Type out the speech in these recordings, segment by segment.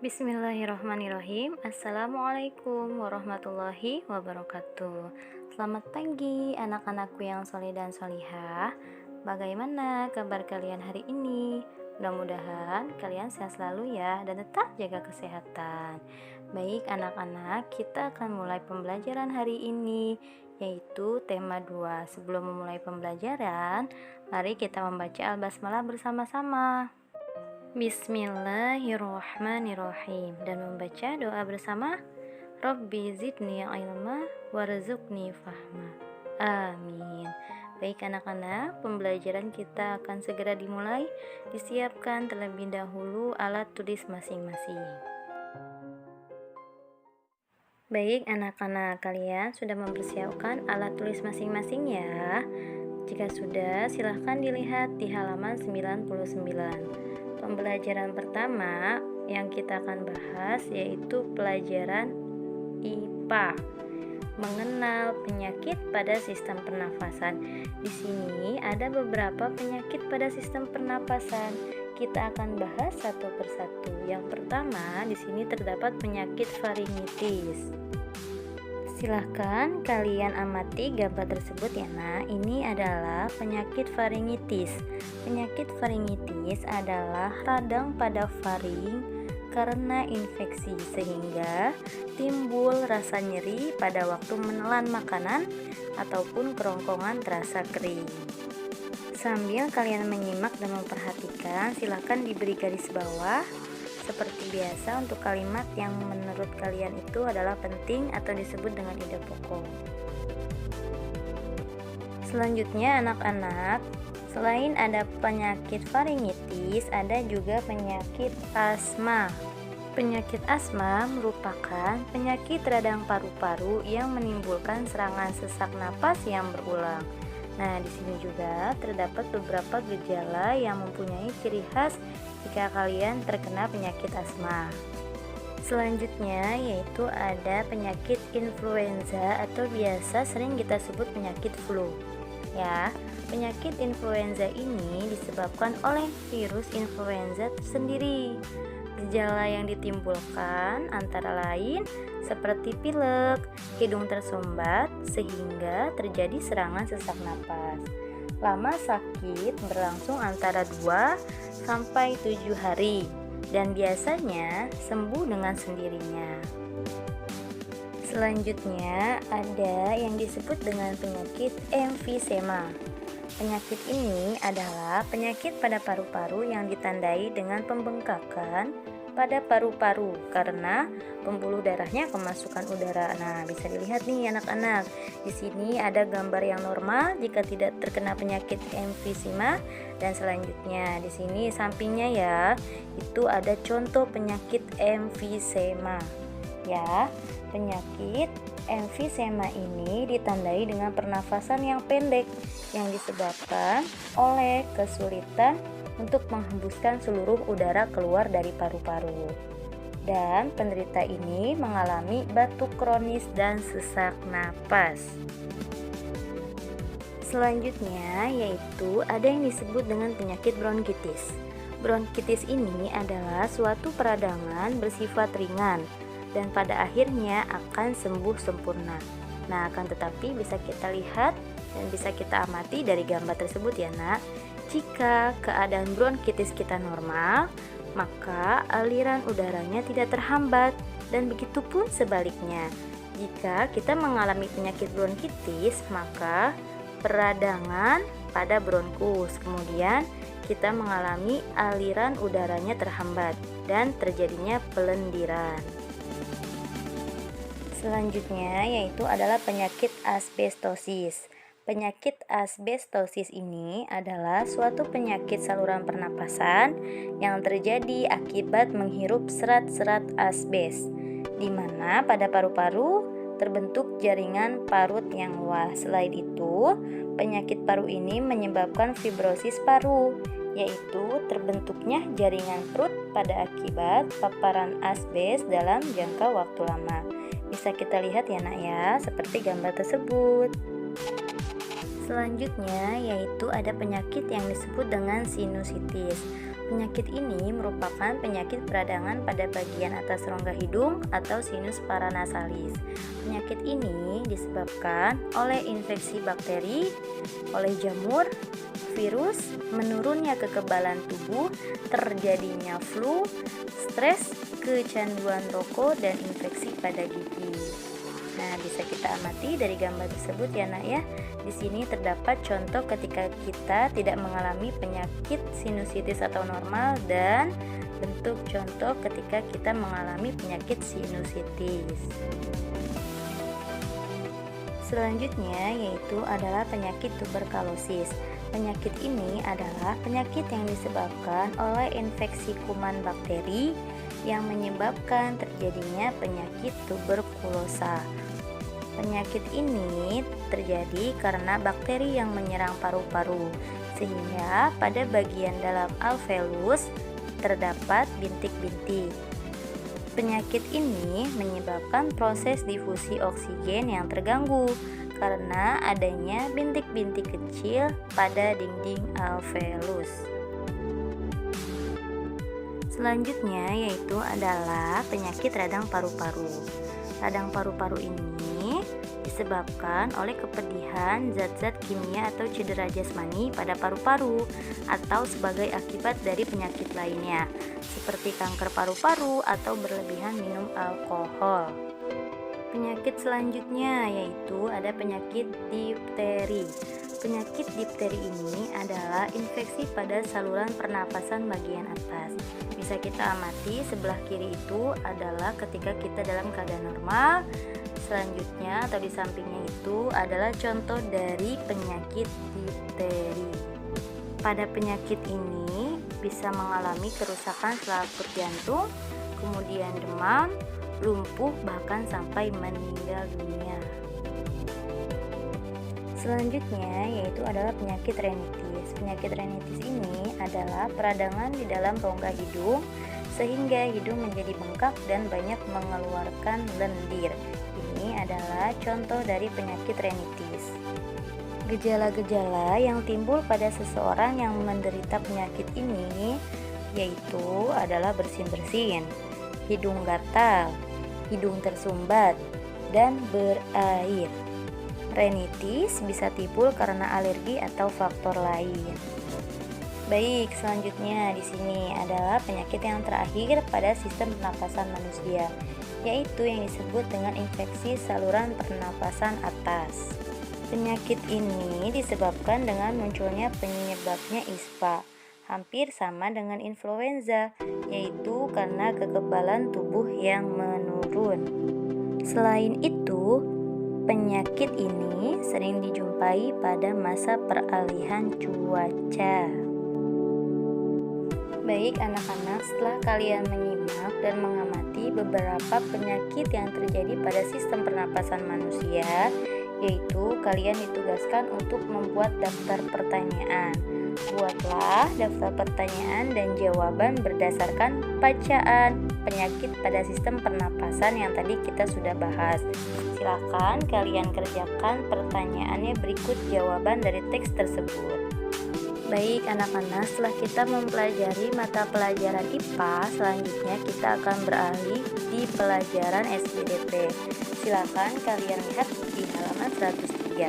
Bismillahirrahmanirrahim. Assalamualaikum warahmatullahi wabarakatuh. Selamat pagi anak-anakku yang soleh dan solihah. Bagaimana kabar kalian hari ini? Mudah-mudahan kalian sehat selalu ya, dan tetap jaga kesehatan. Baik anak-anak, kita akan mulai pembelajaran hari ini, yaitu tema 2. Sebelum memulai pembelajaran, mari kita membaca Al-Basmalah bersama-sama. Bismillahirrahmanirrahim, dan membaca doa bersama. Rabbi zidni ilma warzuqni fahma. Amin. Baik anak-anak, pembelajaran kita akan segera dimulai. Disiapkan terlebih dahulu alat tulis masing-masing. Baik anak-anak, kalian sudah mempersiapkan alat tulis masing-masing ya? Jika sudah, silahkan dilihat di halaman 99. Pembelajaran pertama yang kita akan bahas yaitu pelajaran IPA, mengenal penyakit pada sistem pernafasan. Di sini ada beberapa penyakit pada sistem pernapasan. Kita akan bahas satu persatu. Yang pertama, di sini terdapat penyakit faringitis. Silahkan kalian amati gambar tersebut ya nak. Ini adalah penyakit faringitis. Penyakit faringitis adalah radang pada faring karena infeksi, sehingga timbul rasa nyeri pada waktu menelan makanan ataupun kerongkongan terasa kering. Sambil kalian menyimak dan memperhatikan, silahkan diberi garis bawah seperti biasa untuk kalimat yang menurut kalian itu adalah penting atau disebut dengan ide pokok. Selanjutnya anak-anak, selain ada penyakit faringitis, ada juga penyakit asma. Penyakit asma merupakan penyakit radang paru-paru yang menimbulkan serangan sesak napas yang berulang. Nah, di sini juga terdapat beberapa gejala yang mempunyai ciri khas jika kalian terkena penyakit asma. Selanjutnya yaitu ada penyakit influenza atau biasa sering kita sebut penyakit flu. Ya, penyakit influenza ini disebabkan oleh virus influenza tersendiri. Gejala yang ditimbulkan antara lain seperti pilek, hidung tersumbat, sehingga terjadi serangan sesak napas. Lama sakit berlangsung antara 2 sampai 7 hari dan biasanya sembuh dengan sendirinya. Selanjutnya ada yang disebut dengan penyakit emfisema. Penyakit ini adalah penyakit pada paru-paru yang ditandai dengan pembengkakan pada paru-paru karena pembuluh darahnya kemasukan udara. Nah, bisa dilihat nih anak-anak. Di sini ada gambar yang normal jika tidak terkena penyakit emfisema, dan selanjutnya di sini sampingnya ya, itu ada contoh penyakit emfisema. Ya, penyakit emfisema ini ditandai dengan pernafasan yang pendek yang disebabkan oleh kesulitan untuk menghembuskan seluruh udara keluar dari paru-paru. Dan penderita ini mengalami batuk kronis dan sesak napas. Selanjutnya yaitu ada yang disebut dengan penyakit bronkitis. Bronkitis ini adalah suatu peradangan bersifat ringan dan pada akhirnya akan sembuh sempurna. Nah, akan tetapi bisa kita lihat dan bisa kita amati dari gambar tersebut ya nak. Jika keadaan bronkitis kita normal, maka aliran udaranya tidak terhambat, dan begitu pun sebaliknya. Jika kita mengalami penyakit bronkitis, maka peradangan pada bronkus, kemudian kita mengalami aliran udaranya terhambat dan terjadinya pelendiran. Selanjutnya yaitu adalah penyakit asbestosis. Penyakit asbestosis ini adalah suatu penyakit saluran pernapasan yang terjadi akibat menghirup serat-serat asbes, di mana pada paru-paru terbentuk jaringan parut yang luas. Selain itu, penyakit paru ini menyebabkan fibrosis paru, yaitu terbentuknya jaringan perut pada akibat paparan asbes dalam jangka waktu lama. Bisa kita lihat ya nak ya, seperti gambar tersebut. Selanjutnya yaitu ada penyakit yang disebut dengan sinusitis. Penyakit ini merupakan penyakit peradangan pada bagian atas rongga hidung atau sinus paranasalis. Penyakit ini disebabkan oleh infeksi bakteri, oleh jamur, virus, menurunnya kekebalan tubuh, terjadinya flu, stres, kecanduan rokok, dan infeksi pada gigi. Nah, bisa kita amati dari gambar tersebut ya nak ya. Di sini terdapat contoh ketika kita tidak mengalami penyakit sinusitis atau normal dan bentuk contoh ketika kita mengalami penyakit sinusitis. Selanjutnya yaitu adalah penyakit tuberkulosis. Penyakit ini adalah penyakit yang disebabkan oleh infeksi kuman bakteri yang menyebabkan terjadinya penyakit tuberkulosa. Penyakit ini terjadi karena bakteri yang menyerang paru-paru, sehingga pada bagian dalam alveolus terdapat bintik-bintik. Penyakit ini menyebabkan proses difusi oksigen yang terganggu karena adanya bintik-bintik kecil pada dinding alveolus. Selanjutnya yaitu adalah penyakit radang paru-paru. Radang paru-paru ini disebabkan oleh kepedihan zat-zat kimia atau cedera jasmani pada paru-paru atau sebagai akibat dari penyakit lainnya seperti kanker paru-paru atau berlebihan minum alkohol. Penyakit selanjutnya yaitu ada penyakit difteri. Penyakit difteri ini adalah infeksi pada saluran pernapasan bagian atas. Bisa kita amati sebelah kiri itu adalah ketika kita dalam keadaan normal. Selanjutnya atau di sampingnya itu adalah contoh dari penyakit difteri. Pada penyakit ini bisa mengalami kerusakan selaput jantung, kemudian demam, lumpuh, bahkan sampai meninggal dunia. Selanjutnya yaitu adalah penyakit rinitis. Penyakit rinitis ini adalah peradangan di dalam rongga hidung sehingga hidung menjadi bengkak dan banyak mengeluarkan lendir. Ini adalah contoh dari penyakit rinitis. Gejala-gejala yang timbul pada seseorang yang menderita penyakit ini yaitu adalah bersin-bersin, hidung gatal, hidung tersumbat, dan berair. Rinitis bisa timbul karena alergi atau faktor lain. Baik, selanjutnya di sini adalah penyakit yang terakhir pada sistem pernapasan manusia, yaitu yang disebut dengan infeksi saluran pernapasan atas. Penyakit ini disebabkan dengan munculnya penyebabnya ispa, hampir sama dengan influenza, yaitu karena kekebalan tubuh yang menurun. Selain itu, penyakit ini sering dijumpai pada masa peralihan cuaca. Baik anak-anak, setelah kalian menyimak dan mengamati beberapa penyakit yang terjadi pada sistem pernapasan manusia, yaitu kalian ditugaskan untuk membuat daftar pertanyaan. Buatlah daftar pertanyaan dan jawaban berdasarkan bacaan penyakit pada sistem pernapasan yang tadi kita sudah bahas. Silakan kalian kerjakan pertanyaannya berikut jawaban dari teks tersebut. Baik anak-anak, setelah kita mempelajari mata pelajaran IPA, selanjutnya kita akan beralih di pelajaran SPDP. Silakan kalian lihat di halaman 103.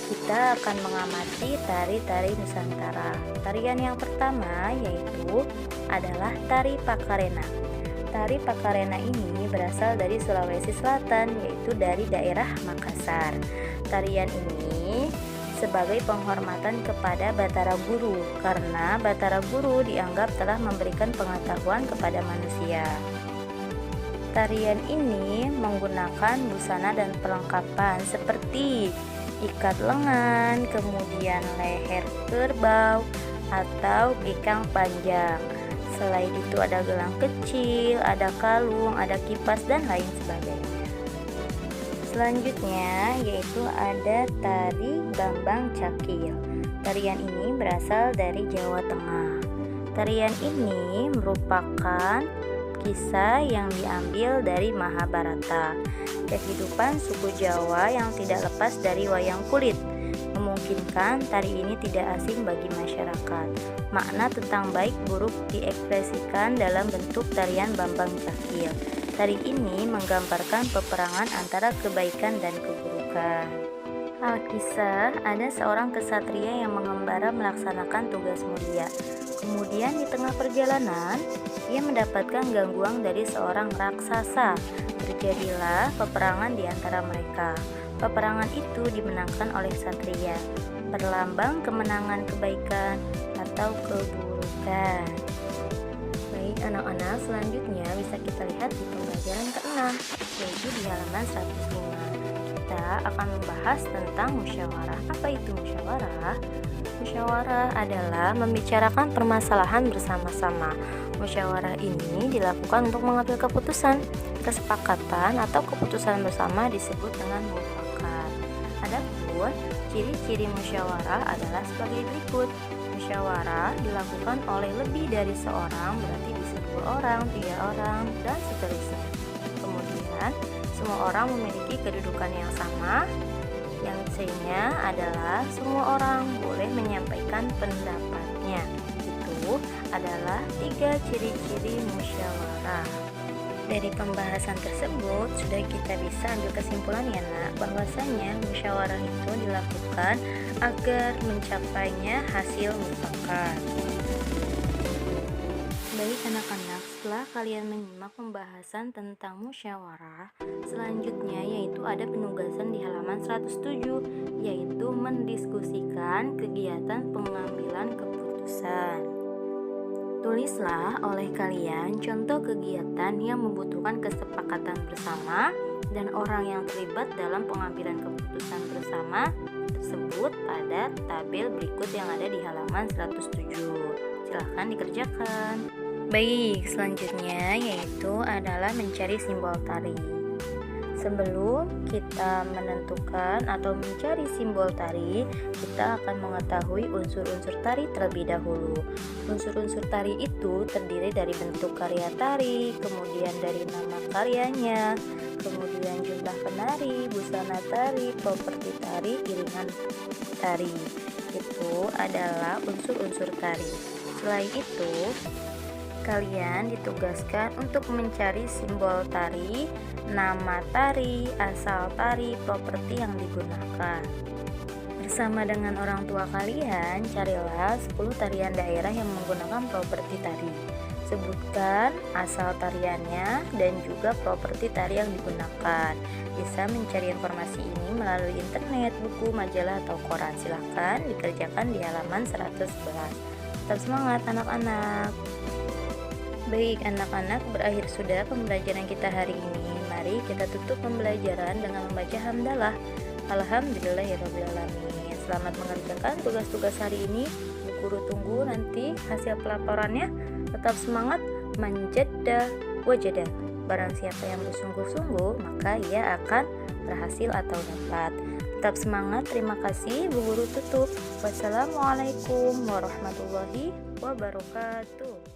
Kita akan mengamati tari-tari Nusantara. Tarian yang pertama yaitu adalah tari Pakarena. Tari Pakarena ini berasal dari Sulawesi Selatan, yaitu dari daerah Makassar. Tarian ini sebagai penghormatan kepada Batara Guru, karena Batara Guru dianggap telah memberikan pengetahuan kepada manusia. Tarian ini menggunakan busana dan perlengkapan seperti ikat lengan, kemudian leher kerbau atau gekang panjang. Selain itu ada gelang kecil, ada kalung, ada kipas, dan lain sebagainya. Selanjutnya yaitu ada tari Bambang Cakil. Tarian ini berasal dari Jawa Tengah. Tarian ini merupakan kisah yang diambil dari Mahabharata. Kehidupan suku Jawa yang tidak lepas dari wayang kulit. memungkinkan tari ini tidak asing bagi masyarakat. Makna tentang baik buruk diekspresikan dalam bentuk tarian Bambang Cakil. Tari ini menggambarkan peperangan antara kebaikan dan keburukan. Alkisah, ada seorang kesatria yang mengembara melaksanakan tugas mulia. Kemudian di tengah perjalanan, ia mendapatkan gangguan dari seorang raksasa. Terjadilah peperangan di antara mereka. Peperangan itu dimenangkan oleh satria, berlambang kemenangan kebaikan atau keburukan. Baik anak-anak, selanjutnya bisa kita lihat di pembelajaran ke-6, yaitu di halaman 105. Kita akan membahas tentang musyawarah. Apa itu musyawarah? Musyawarah adalah membicarakan permasalahan bersama-sama. Musyawarah ini dilakukan untuk mengambil keputusan. Kesepakatan atau keputusan bersama disebut dengan mufakat. Adapun ciri-ciri musyawarah adalah sebagai berikut. Musyawarah dilakukan oleh lebih dari seorang, berarti bisa 2 orang, 3 orang, dan seterusnya. Kemudian semua orang memiliki kedudukan yang sama. Yang C-nya adalah semua orang boleh menyampaikan pendapatnya. Itu adalah 3 ciri-ciri musyawarah. Dari pembahasan tersebut sudah kita bisa ambil kesimpulan ya nak, bahwasanya musyawarah itu dilakukan agar mencapainya hasil mufakat. Baik anak-anak, setelah kalian menyimak pembahasan tentang musyawarah, selanjutnya yaitu ada penugasan di halaman 107, yaitu mendiskusikan kegiatan pengambilan keputusan. Tulislah oleh kalian contoh kegiatan yang membutuhkan kesepakatan bersama dan orang yang terlibat dalam pengambilan keputusan bersama tersebut pada tabel berikut yang ada di halaman 107. Silahkan dikerjakan. Baik, selanjutnya yaitu adalah mencari simbol tari. Sebelum kita menentukan atau mencari simbol tari, kita akan mengetahui unsur-unsur tari terlebih dahulu. Unsur-unsur tari itu terdiri dari bentuk karya tari, kemudian dari nama karyanya, kemudian jumlah penari, busana tari, properti tari, iringan tari. Itu adalah unsur-unsur tari. Selain itu, kalian ditugaskan untuk mencari simbol tari, nama tari, asal tari, properti yang digunakan. Bersama dengan orang tua kalian, carilah 10 tarian daerah yang menggunakan properti tari. Sebutkan asal tariannya dan juga properti tari yang digunakan. Bisa mencari informasi ini melalui internet, buku, majalah, atau koran. Silahkan dikerjakan di halaman 111. Tetap semangat anak-anak. Baik anak-anak, berakhir sudah pembelajaran kita hari ini. Mari kita tutup pembelajaran dengan membaca hamdalah. Alhamdulillahirrahmanirrahim. Selamat mengerjakan tugas-tugas hari ini. Bu Guru tunggu nanti hasil pelaporannya. Tetap semangat, manjadda wajada. Barang siapa yang bersungguh-sungguh, maka ia akan berhasil atau dapat. Tetap semangat, terima kasih. Bu Guru tutup. Wassalamualaikum warahmatullahi wabarakatuh.